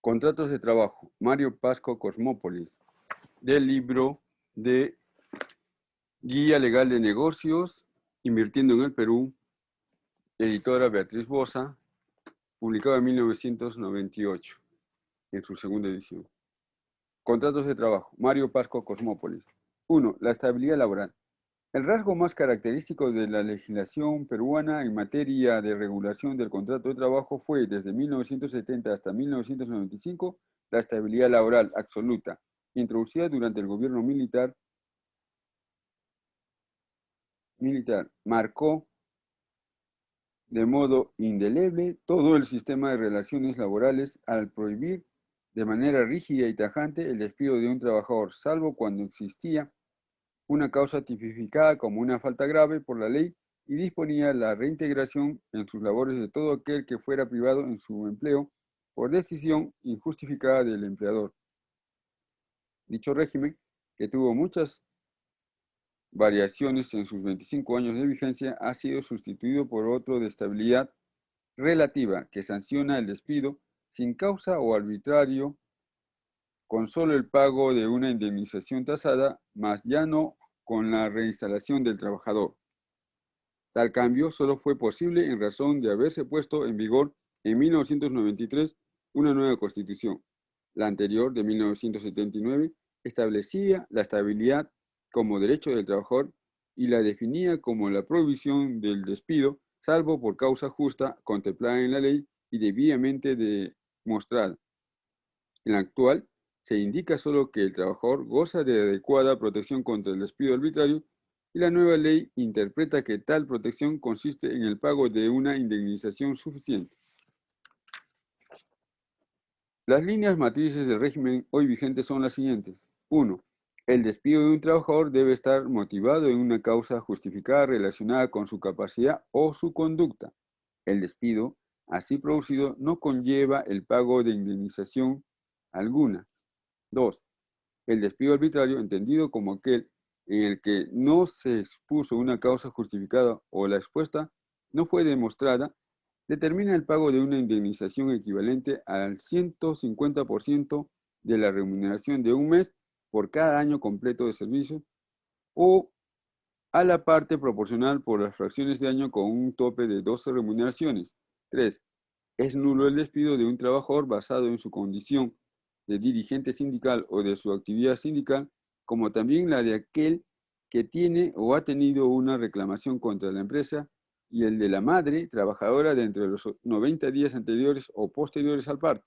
Contratos de trabajo, Mario Pasco Cosmópolis, del libro de Guía Legal de Negocios, Invirtiendo en el Perú, editora Beatriz Boza, publicado en 1998, en su segunda edición. Contratos de trabajo, Mario Pasco Cosmópolis. 1. La estabilidad laboral. El rasgo más característico de la legislación peruana en materia de regulación del contrato de trabajo fue, desde 1970 hasta 1995, la estabilidad laboral absoluta, introducida durante el gobierno militar, marcó de modo indeleble todo el sistema de relaciones laborales al prohibir de manera rígida y tajante el despido de un trabajador, salvo cuando existía una causa tipificada como una falta grave por la ley y disponía la reintegración en sus labores de todo aquel que fuera privado en su empleo por decisión injustificada del empleador. Dicho régimen, que tuvo muchas variaciones en sus 25 años de vigencia, ha sido sustituido por otro de estabilidad relativa que sanciona el despido sin causa o arbitrario con solo el pago de una indemnización tasada, mas ya no con la reinstalación del trabajador. Tal cambio solo fue posible en razón de haberse puesto en vigor en 1993 una nueva constitución. La anterior, de 1979, establecía la estabilidad como derecho del trabajador y la definía como la prohibición del despido, salvo por causa justa contemplada en la ley y debidamente demostrada. En la actual, se indica solo que el trabajador goza de adecuada protección contra el despido arbitrario y la nueva ley interpreta que tal protección consiste en el pago de una indemnización suficiente. Las líneas matrices del régimen hoy vigente son las siguientes. 1. El despido de un trabajador debe estar motivado en una causa justificada relacionada con su capacidad o su conducta. El despido, así producido, no conlleva el pago de indemnización alguna. 2. El despido arbitrario, entendido como aquel en el que no se expuso una causa justificada o la expuesta no fue demostrada, determina el pago de una indemnización equivalente al 150% de la remuneración de un mes por cada año completo de servicio o a la parte proporcional por las fracciones de año con un tope de 12 remuneraciones. 3. Es nulo el despido de un trabajador basado en su condición de dirigente sindical o de su actividad sindical, como también la de aquel que tiene o ha tenido una reclamación contra la empresa y el de la madre trabajadora dentro de los 90 días anteriores o posteriores al parto.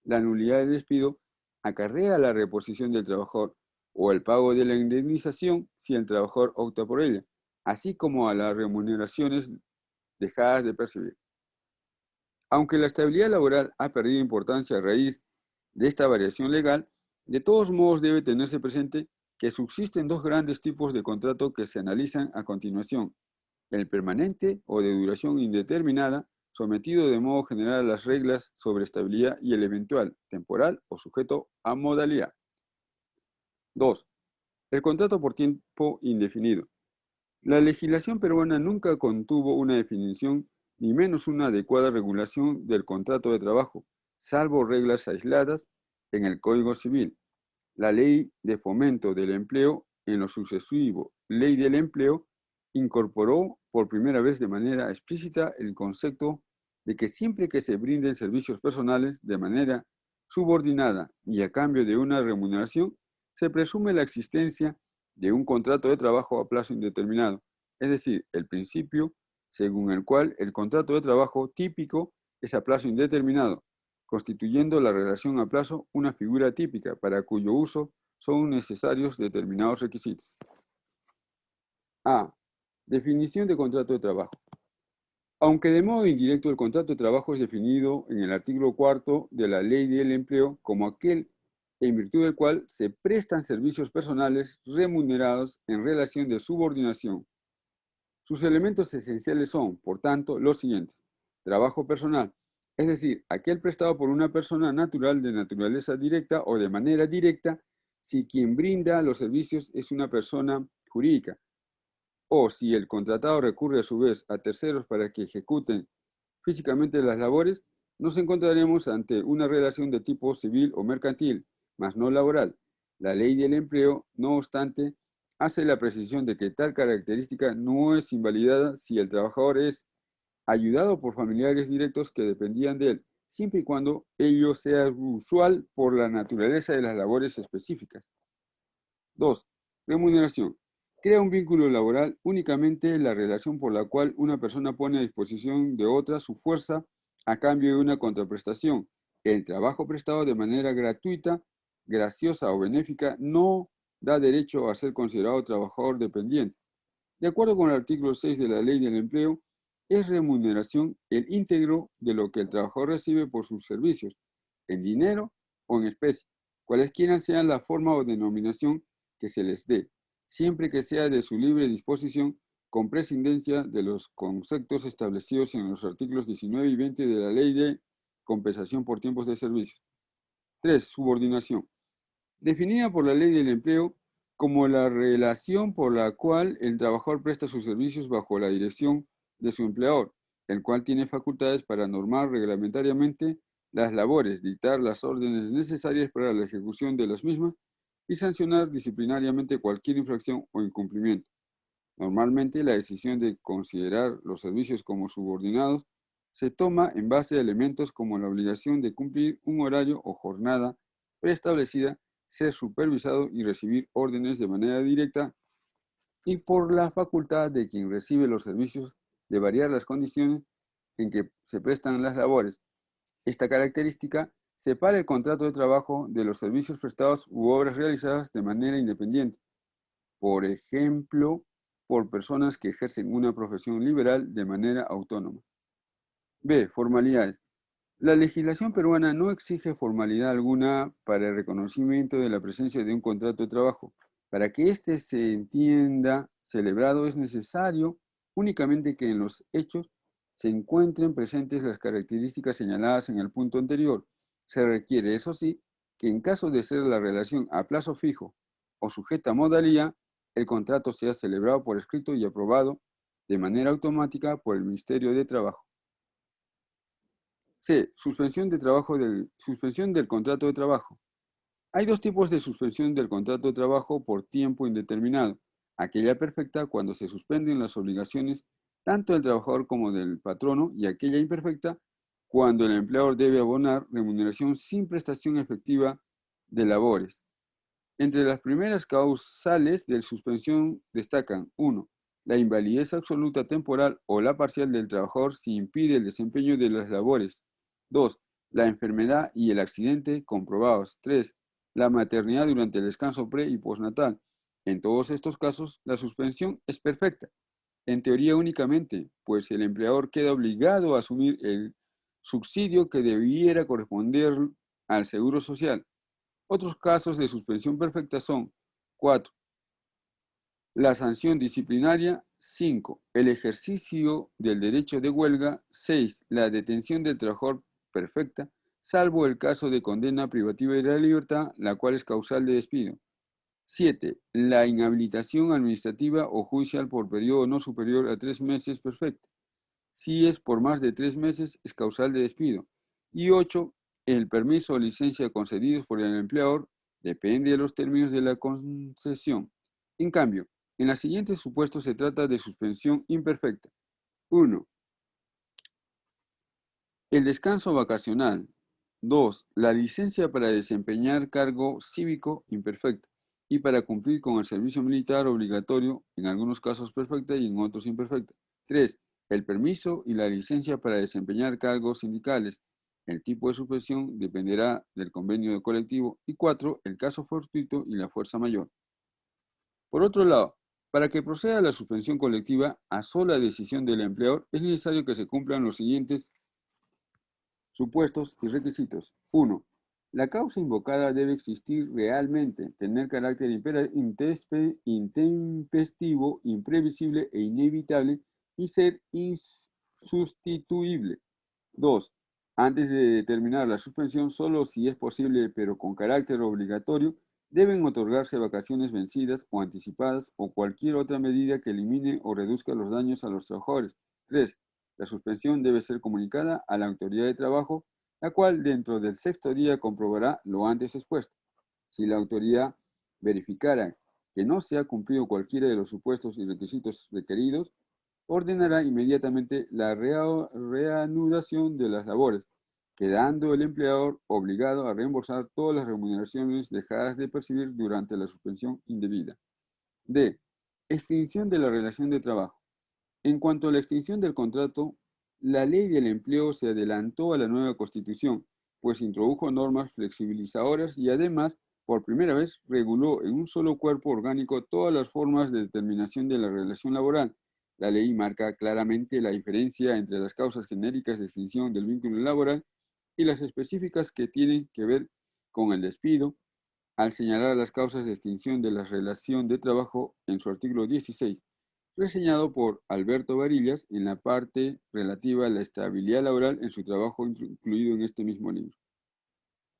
La nulidad del despido acarrea la reposición del trabajador o el pago de la indemnización si el trabajador opta por ella, así como a las remuneraciones dejadas de percibir. Aunque la estabilidad laboral ha perdido importancia a raíz de esta variación legal, de todos modos debe tenerse presente que subsisten dos grandes tipos de contrato que se analizan a continuación: el permanente o de duración indeterminada, sometido de modo general a las reglas sobre estabilidad, y el eventual, temporal o sujeto a modalidad. 2. El contrato por tiempo indefinido. La legislación peruana nunca contuvo una definición ni menos una adecuada regulación del contrato de trabajo, salvo reglas aisladas en el Código Civil, la Ley de Fomento del Empleo. En lo sucesivo, Ley del Empleo incorporó por primera vez de manera explícita el concepto de que siempre que se brinden servicios personales de manera subordinada y a cambio de una remuneración, se presume la existencia de un contrato de trabajo a plazo indeterminado, es decir, el principio según el cual el contrato de trabajo típico es a plazo indeterminado, constituyendo la relación a plazo una figura típica para cuyo uso son necesarios determinados requisitos. A. Definición de contrato de trabajo. Aunque de modo indirecto el contrato de trabajo es definido en el artículo 4 de la Ley del Empleo como aquel en virtud del cual se prestan servicios personales remunerados en relación de subordinación. Sus elementos esenciales son, por tanto, los siguientes: trabajo personal, es decir, aquel prestado por una persona natural de naturaleza directa o de manera directa si quien brinda los servicios es una persona jurídica, o si el contratado recurre a su vez a terceros para que ejecuten físicamente las labores, nos encontraremos ante una relación de tipo civil o mercantil, mas no laboral. La ley del empleo, no obstante, hace la precisión de que tal característica no es invalidada si el trabajador es ayudado por familiares directos que dependían de él, siempre y cuando ello sea usual por la naturaleza de las labores específicas. 2. Remuneración. Crea un vínculo laboral únicamente la relación por la cual una persona pone a disposición de otra su fuerza a cambio de una contraprestación. El trabajo prestado de manera gratuita, graciosa o benéfica no da derecho a ser considerado trabajador dependiente. De acuerdo con el artículo 6 de la Ley del Empleo, es remuneración el íntegro de lo que el trabajador recibe por sus servicios, en dinero o en especie, cualesquiera sean la forma o denominación que se les dé, siempre que sea de su libre disposición, con prescindencia de los conceptos establecidos en los artículos 19 y 20 de la Ley de Compensación por Tiempos de Servicio. 3. Subordinación. Definida por la Ley del Empleo como la relación por la cual el trabajador presta sus servicios bajo la dirección de su empleador, el cual tiene facultades para normar reglamentariamente las labores, dictar las órdenes necesarias para la ejecución de las mismas y sancionar disciplinariamente cualquier infracción o incumplimiento. Normalmente, la decisión de considerar los servicios como subordinados se toma en base a elementos como la obligación de cumplir un horario o jornada preestablecida, ser supervisado y recibir órdenes de manera directa, y por la facultad de quien recibe los servicios de variar las condiciones en que se prestan las labores. Esta característica separa el contrato de trabajo de los servicios prestados u obras realizadas de manera independiente. Por ejemplo, por personas que ejercen una profesión liberal de manera autónoma. B. Formalidades. La legislación peruana no exige formalidad alguna para el reconocimiento de la presencia de un contrato de trabajo. Para que éste se entienda celebrado es necesario únicamente que en los hechos se encuentren presentes las características señaladas en el punto anterior. Se requiere, eso sí, que en caso de ser la relación a plazo fijo o sujeta a modalidad, el contrato sea celebrado por escrito y aprobado de manera automática por el Ministerio de Trabajo. C. Suspensión del contrato de trabajo. Hay dos tipos de suspensión del contrato de trabajo por tiempo indeterminado. Aquella perfecta cuando se suspenden las obligaciones tanto del trabajador como del patrono, y aquella imperfecta cuando el empleador debe abonar remuneración sin prestación efectiva de labores. Entre las primeras causales de suspensión destacan: 1. La invalidez absoluta temporal o la parcial del trabajador si impide el desempeño de las labores. 2. La enfermedad y el accidente comprobados. 3. La maternidad durante el descanso pre y postnatal. En todos estos casos, la suspensión es perfecta, en teoría únicamente, pues el empleador queda obligado a asumir el subsidio que debiera corresponder al Seguro Social. Otros casos de suspensión perfecta son: 4. La sanción disciplinaria. 5. El ejercicio del derecho de huelga. 6. La detención del trabajador perfecta, salvo el caso de condena privativa de la libertad, la cual es causal de despido. 7. La inhabilitación administrativa o judicial por periodo no superior a 3 meses perfecta. Si es por más de 3 meses, es causal de despido. Y 8. El permiso o licencia concedidos por el empleador depende de los términos de la concesión. En cambio, en los siguientes supuestos se trata de suspensión imperfecta. 1. El descanso vacacional. 2. La licencia para desempeñar cargo cívico imperfecta y para cumplir con el servicio militar obligatorio, en algunos casos perfecta y en otros imperfecta. 3. El permiso y la licencia para desempeñar cargos sindicales. El tipo de suspensión dependerá del convenio colectivo. Y 4. El caso fortuito y la fuerza mayor. Por otro lado, para que proceda la suspensión colectiva a sola decisión del empleador, es necesario que se cumplan los siguientes supuestos y requisitos. 1. La causa invocada debe existir realmente, tener carácter intempestivo, imprevisible e inevitable y ser insustituible. 2. Antes de determinar la suspensión, solo si es posible, pero con carácter obligatorio, deben otorgarse vacaciones vencidas o anticipadas o cualquier otra medida que elimine o reduzca los daños a los trabajadores. 3. La suspensión debe ser comunicada a la autoridad de trabajo, la cual dentro del 6º día comprobará lo antes expuesto. Si la autoridad verificara que no se ha cumplido cualquiera de los supuestos y requisitos requeridos, ordenará inmediatamente la reanudación de las labores, quedando el empleador obligado a reembolsar todas las remuneraciones dejadas de percibir durante la suspensión indebida. D. Extinción de la relación de trabajo. En cuanto a la extinción del contrato, la Ley del Empleo se adelantó a la nueva Constitución, pues introdujo normas flexibilizadoras y además, por primera vez, reguló en un solo cuerpo orgánico todas las formas de determinación de la relación laboral. La ley marca claramente la diferencia entre las causas genéricas de extinción del vínculo laboral y las específicas que tienen que ver con el despido, al señalar las causas de extinción de la relación de trabajo en su artículo 16, reseñado por Alberto Varillas en la parte relativa a la estabilidad laboral en su trabajo incluido en este mismo libro.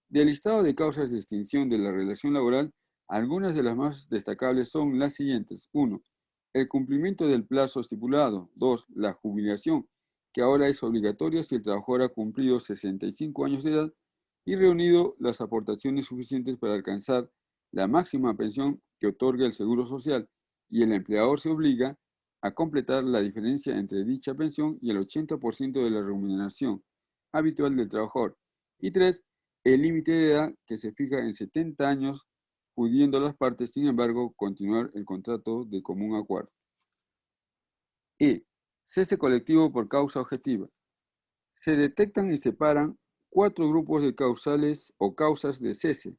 Del listado de causas de extinción de la relación laboral, algunas de las más destacables son las siguientes. 1. El cumplimiento del plazo estipulado. 2. La jubilación, que ahora es obligatoria si el trabajador ha cumplido 65 años de edad y reunido las aportaciones suficientes para alcanzar la máxima pensión que otorga el Seguro Social, y el empleador se obliga a completar la diferencia entre dicha pensión y el 80% de la remuneración habitual del trabajador. Y 3. El límite de edad, que se fija en 70 años, pudiendo las partes, sin embargo, continuar el contrato de común acuerdo. E. Cese colectivo por causa objetiva. Se detectan y separan 4 grupos de causales o causas de cese,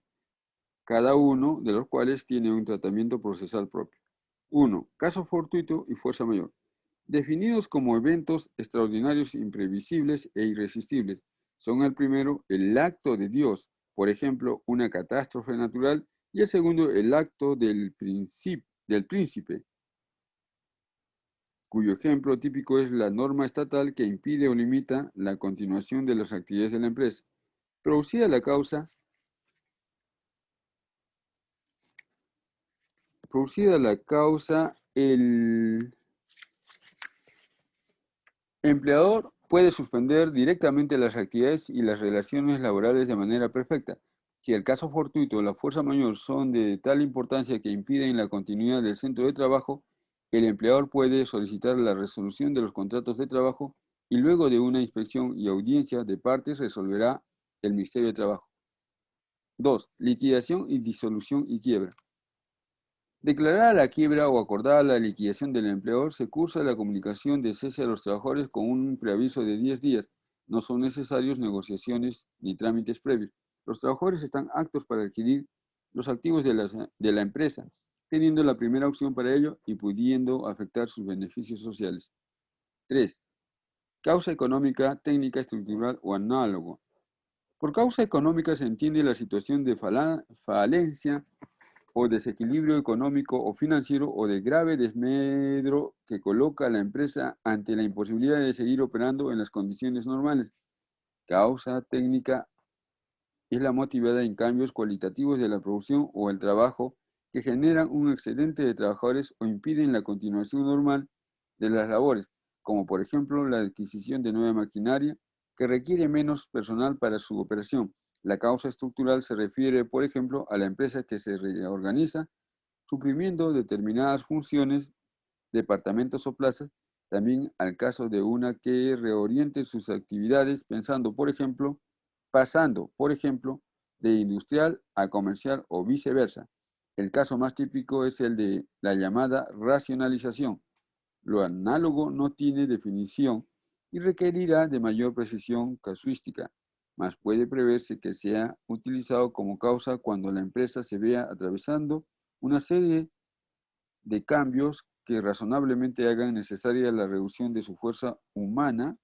cada uno de los cuales tiene un tratamiento procesal propio. 1. Caso fortuito y fuerza mayor. Definidos como eventos extraordinarios, imprevisibles e irresistibles. Son el primero el acto de Dios, por ejemplo, una catástrofe natural, y el segundo el acto del príncipe, cuyo ejemplo típico es la norma estatal que impide o limita la continuación de las actividades de la empresa. Producida la causa, el empleador puede suspender directamente las actividades y las relaciones laborales de manera perfecta. Si el caso fortuito o la fuerza mayor son de tal importancia que impiden la continuidad del centro de trabajo, el empleador puede solicitar la resolución de los contratos de trabajo y luego de una inspección y audiencia de partes resolverá el Ministerio de Trabajo. 2. Liquidación y disolución y quiebra. Declarada la quiebra o acordada la liquidación del empleador, se cursa la comunicación de cese a los trabajadores con un preaviso de 10 días. No son necesarios negociaciones ni trámites previos. Los trabajadores están aptos para adquirir los activos de la empresa, teniendo la primera opción para ello y pudiendo afectar sus beneficios sociales. 3. Causa económica, técnica, estructural o análogo. Por causa económica se entiende la situación de falencia o desequilibrio económico o financiero o de grave desmedro que coloca a la empresa ante la imposibilidad de seguir operando en las condiciones normales. Causa técnica es la motivada en cambios cualitativos de la producción o el trabajo que generan un excedente de trabajadores o impiden la continuación normal de las labores, como por ejemplo la adquisición de nueva maquinaria que requiere menos personal para su operación. La causa estructural se refiere, por ejemplo, a la empresa que se reorganiza, suprimiendo determinadas funciones, departamentos o plazas, también al caso de una que reoriente sus actividades pasando, por ejemplo, de industrial a comercial o viceversa. El caso más típico es el de la llamada racionalización. Lo análogo no tiene definición y requerirá de mayor precisión casuística, mas puede preverse que sea utilizado como causa cuando la empresa se vea atravesando una serie de cambios que razonablemente hagan necesaria la reducción de su fuerza humana,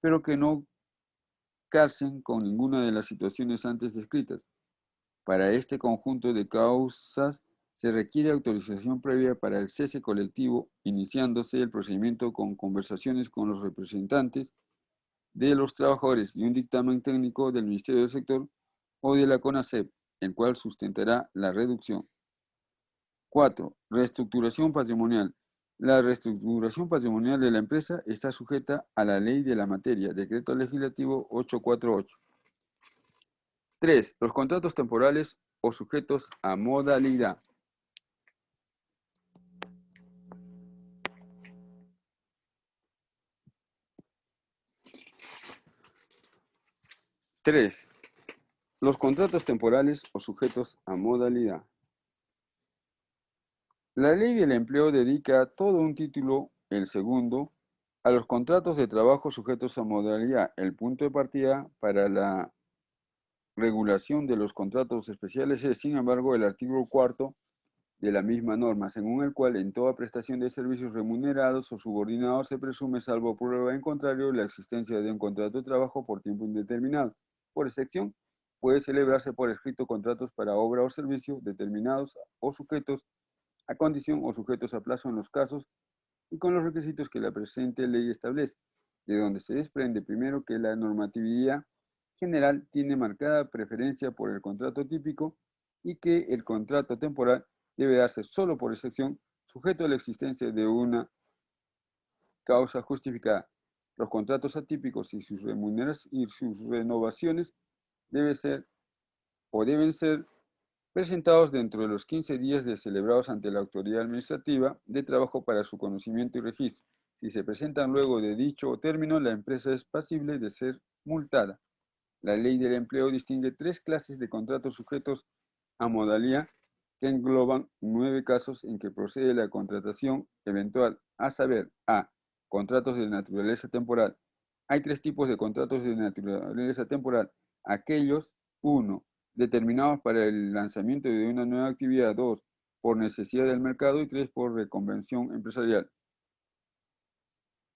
pero que no calcen con ninguna de las situaciones antes descritas. Para este conjunto de causas se requiere autorización previa para el cese colectivo, iniciándose el procedimiento con conversaciones con los representantes de los trabajadores y un dictamen técnico del Ministerio del Sector o de la CONACEP, el cual sustentará la reducción. 4. Reestructuración patrimonial. La reestructuración patrimonial de la empresa está sujeta a la ley de la materia, Decreto Legislativo 848. 3. Los contratos temporales o sujetos a modalidad. Tres. Los contratos temporales o sujetos a modalidad. La ley del empleo dedica todo un título, el segundo, a los contratos de trabajo sujetos a modalidad, el punto de partida para la regulación de los contratos especiales es, sin embargo, el artículo cuarto de la misma norma, según el cual en toda prestación de servicios remunerados o subordinados se presume, salvo prueba en contrario, la existencia de un contrato de trabajo por tiempo indeterminado. Por excepción, puede celebrarse por escrito contratos para obra o servicio determinados o sujetos a condición o sujetos a plazo en los casos y con los requisitos que la presente ley establece, de donde se desprende primero que la normatividad general tiene marcada preferencia por el contrato típico y que el contrato temporal debe darse solo por excepción, sujeto a la existencia de una causa justificada. Los contratos atípicos y sus y sus renovaciones deben ser presentados dentro de los 15 días de celebrados ante la autoridad administrativa de trabajo para su conocimiento y registro. Si se presentan luego de dicho término, la empresa es pasible de ser multada. La ley del empleo distingue tres clases de contratos sujetos a modalidad que engloban 9 casos en que procede la contratación eventual, a saber, a. Contratos de naturaleza temporal. Hay 3 tipos de contratos de naturaleza temporal. Aquellos, 1, determinados para el lanzamiento de una nueva actividad, 2, por necesidad del mercado y 3, por reconvención empresarial.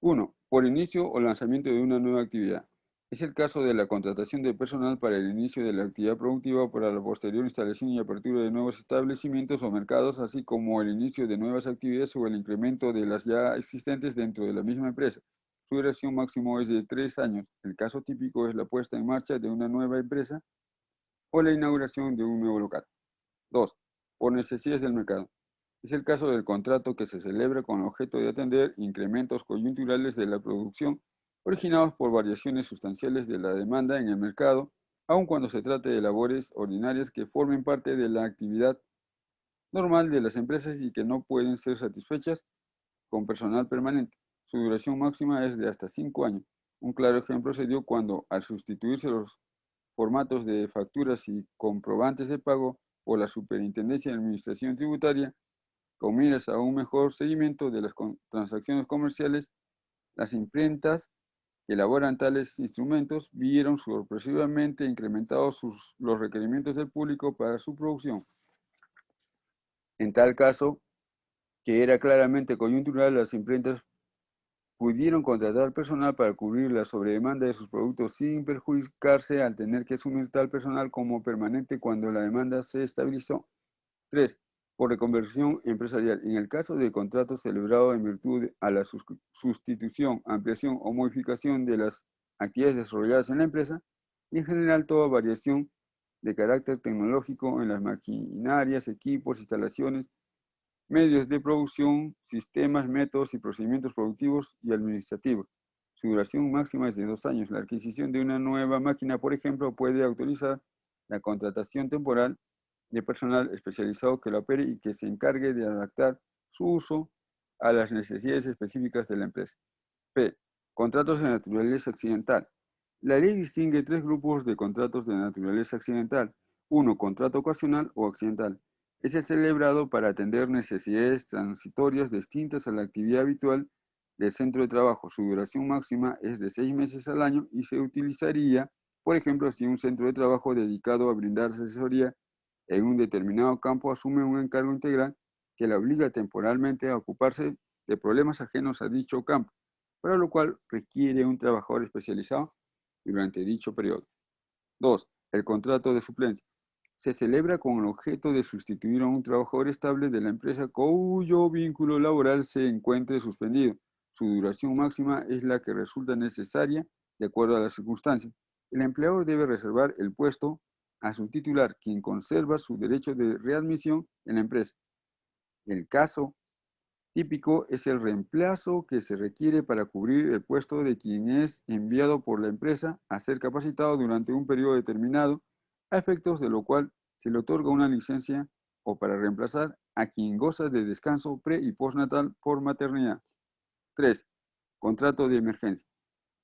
1. Por inicio o lanzamiento de una nueva actividad. Es el caso de la contratación de personal para el inicio de la actividad productiva o para la posterior instalación y apertura de nuevos establecimientos o mercados, así como el inicio de nuevas actividades o el incremento de las ya existentes dentro de la misma empresa. Su duración máximo es de 3 años. El caso típico es la puesta en marcha de una nueva empresa o la inauguración de un nuevo local. 2. Por necesidades del mercado. Es el caso del contrato que se celebra con el objeto de atender incrementos coyunturales de la producción originados por variaciones sustanciales de la demanda en el mercado, aun cuando se trate de labores ordinarias que formen parte de la actividad normal de las empresas y que no pueden ser satisfechas con personal permanente. Su duración máxima es de hasta 5 años. Un claro ejemplo se dio cuando, al sustituirse los formatos de facturas y comprobantes de pago por la Superintendencia de Administración Tributaria, con miras a un mejor seguimiento de las transacciones comerciales, las imprentas que elaboran tales instrumentos vieron sorpresivamente incrementados los requerimientos del público para su producción. En tal caso, que era claramente coyuntural, las imprentas pudieron contratar personal para cubrir la sobredemanda de sus productos sin perjudicarse al tener que asumir tal personal como permanente cuando la demanda se estabilizó. 3. Por reconversión empresarial. En el caso de contratos celebrados en virtud a la sustitución, ampliación o modificación de las actividades desarrolladas en la empresa, y en general toda variación de carácter tecnológico en las maquinarias, equipos, instalaciones, medios de producción, sistemas, métodos y procedimientos productivos y administrativos. Su duración máxima es de 2 años. La adquisición de una nueva máquina, por ejemplo, puede autorizar la contratación temporal de personal especializado que la opere y que se encargue de adaptar su uso a las necesidades específicas de la empresa. P. Contratos de naturaleza accidental. La ley distingue 3 grupos de contratos de naturaleza accidental. 1. Contrato ocasional o accidental. Es el celebrado para atender necesidades transitorias distintas a la actividad habitual del centro de trabajo. Su duración máxima es de 6 meses al año y se utilizaría, por ejemplo, si un centro de trabajo dedicado a brindar asesoría en un determinado campo asume un encargo integral que le obliga temporalmente a ocuparse de problemas ajenos a dicho campo, para lo cual requiere un trabajador especializado durante dicho periodo. 2. El contrato de suplencia. Se celebra con el objeto de sustituir a un trabajador estable de la empresa cuyo vínculo laboral se encuentre suspendido. Su duración máxima es la que resulta necesaria de acuerdo a las circunstancias. El empleador debe reservar el puesto a su titular, quien conserva su derecho de readmisión en la empresa. El caso Típico es el reemplazo que se requiere para cubrir el puesto de quien es enviado por la empresa a ser capacitado durante un periodo determinado, a efectos de lo cual se le otorga una licencia o para reemplazar a quien goza de descanso pre- y postnatal por maternidad. 3. Contrato de emergencia.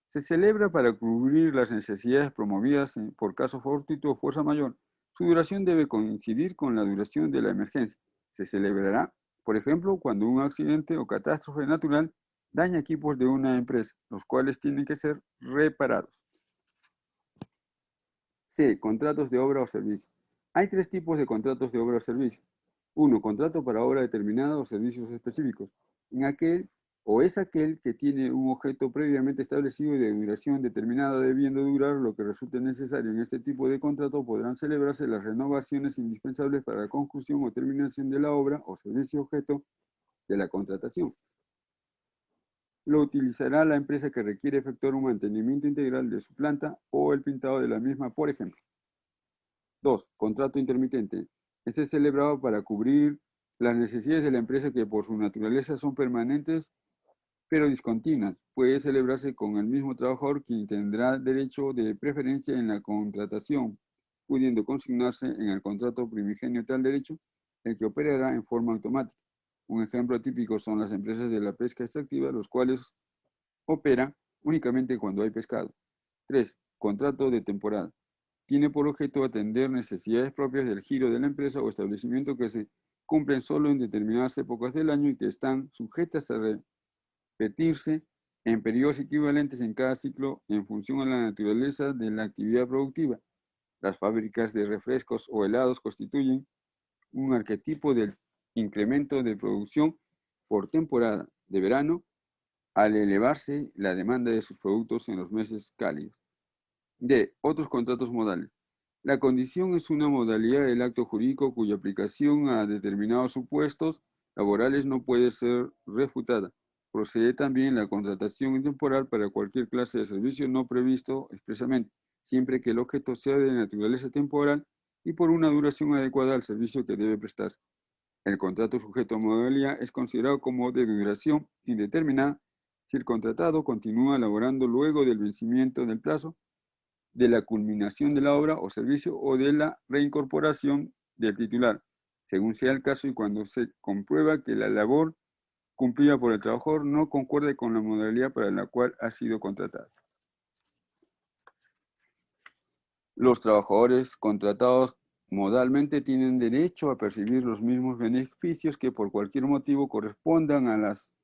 Se celebra para cubrir las necesidades promovidas por caso fortuito o fuerza mayor. Su duración debe coincidir con la duración de la emergencia. Se celebrará, por ejemplo, cuando un accidente o catástrofe natural daña equipos de una empresa, los cuales tienen que ser reparados. C. Contratos de obra o servicio. Hay tres tipos de contratos de obra o servicio. 1. Contrato para obra determinada o servicios específicos. En aquel es aquel que tiene un objeto previamente establecido y de duración determinada, debiendo durar lo que resulte necesario. En este tipo de contrato podrán celebrarse las renovaciones indispensables para la conclusión o terminación de la obra o servicio objeto de la contratación. Lo utilizará la empresa que requiere efectuar un mantenimiento integral de su planta o el pintado de la misma, por ejemplo. 2. Contrato intermitente. Este es celebrado para cubrir las necesidades de la empresa que por su naturaleza son permanentes pero discontinuas. Puede celebrarse con el mismo trabajador quien tendrá derecho de preferencia en la contratación, pudiendo consignarse en el contrato primigenio tal derecho, el que operará en forma automática. Un ejemplo típico son las empresas de la pesca extractiva, los cuales operan únicamente cuando hay pescado. 3. Contrato de temporada. Tiene por objeto atender necesidades propias del giro de la empresa o establecimiento que se cumplen solo en determinadas épocas del año y que están sujetas a repetirse en periodos equivalentes en cada ciclo en función a la naturaleza de la actividad productiva. Las fábricas de refrescos o helados constituyen un arquetipo del incremento de producción por temporada de verano al elevarse la demanda de sus productos en los meses cálidos. D. Otros contratos modales. La condición es una modalidad del acto jurídico cuya aplicación a determinados supuestos laborales no puede ser refutada. Procede también la contratación temporal para cualquier clase de servicio no previsto expresamente, siempre que el objeto sea de naturaleza temporal y por una duración adecuada al servicio que debe prestarse. El contrato sujeto a modalidad es considerado como de duración indeterminada si el contratado continúa laborando luego del vencimiento del plazo, de la culminación de la obra o servicio o de la reincorporación del titular, según sea el caso y cuando se comprueba que la labor cumplida por el trabajador no concuerde con la modalidad para la cual ha sido contratado. Los trabajadores contratados modalmente tienen derecho a percibir los mismos beneficios que por cualquier motivo correspondan a las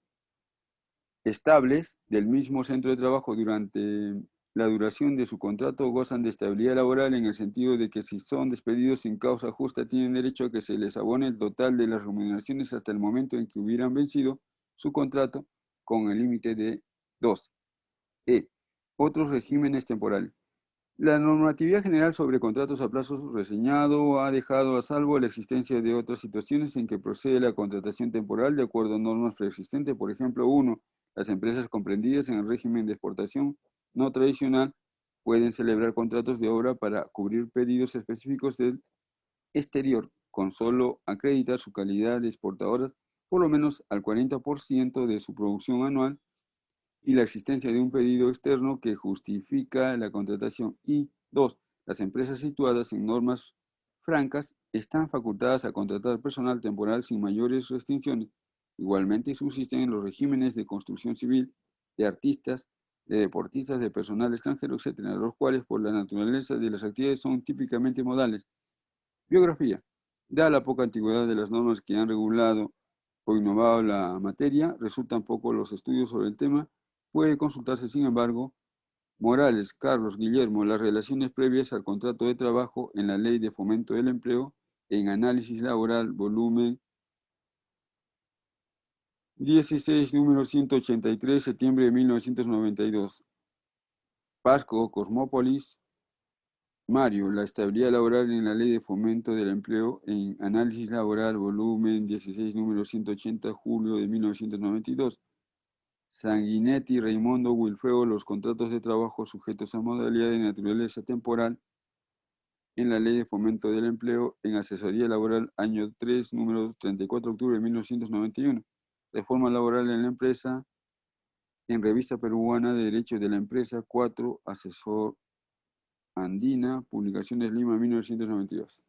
estables del mismo centro de trabajo durante la duración de su contrato gozan de estabilidad laboral en el sentido de que si son despedidos sin causa justa tienen derecho a que se les abone el total de las remuneraciones hasta el momento en que hubieran vencido su contrato con el límite de 2. Otros regímenes temporales. La normatividad general sobre contratos a plazo reseñado ha dejado a salvo la existencia de otras situaciones en que procede la contratación temporal de acuerdo a normas preexistentes. Por ejemplo, 1. Las empresas comprendidas en el régimen de exportación no tradicional pueden celebrar contratos de obra para cubrir pedidos específicos del exterior, con solo acreditar su calidad de exportadoras por lo menos al 40% de su producción anual y la existencia de un pedido externo que justifica la contratación. Y 2. Las empresas situadas en normas francas están facultadas a contratar personal temporal sin mayores restricciones. Igualmente subsisten en los regímenes de construcción civil, de artistas, de deportistas, de personal extranjero, etcétera, los cuales por la naturaleza de las actividades son típicamente modales. Biografía. Dada la poca antigüedad de las normas que han regulado o innovado la materia, resultan pocos los estudios sobre el tema. Puede consultarse, sin embargo, Morales, Carlos, Guillermo, las relaciones previas al contrato de trabajo en la Ley de Fomento del Empleo, en Análisis Laboral, volumen 16, número 183, septiembre de 1992. Pasco, Cosmópolis, Mario, la estabilidad laboral en la Ley de Fomento del Empleo, en Análisis Laboral, volumen 16, número 180, julio de 1992. Sanguinetti, Raimondo, Wilfredo, los contratos de trabajo sujetos a modalidad de naturaleza temporal en la Ley de Fomento del Empleo, en Asesoría Laboral, año 3, número 34 de octubre de 1991. Reforma laboral en la empresa, en Revista Peruana de Derecho de la Empresa, 4, Asesor Andina, Publicaciones Lima, 1992.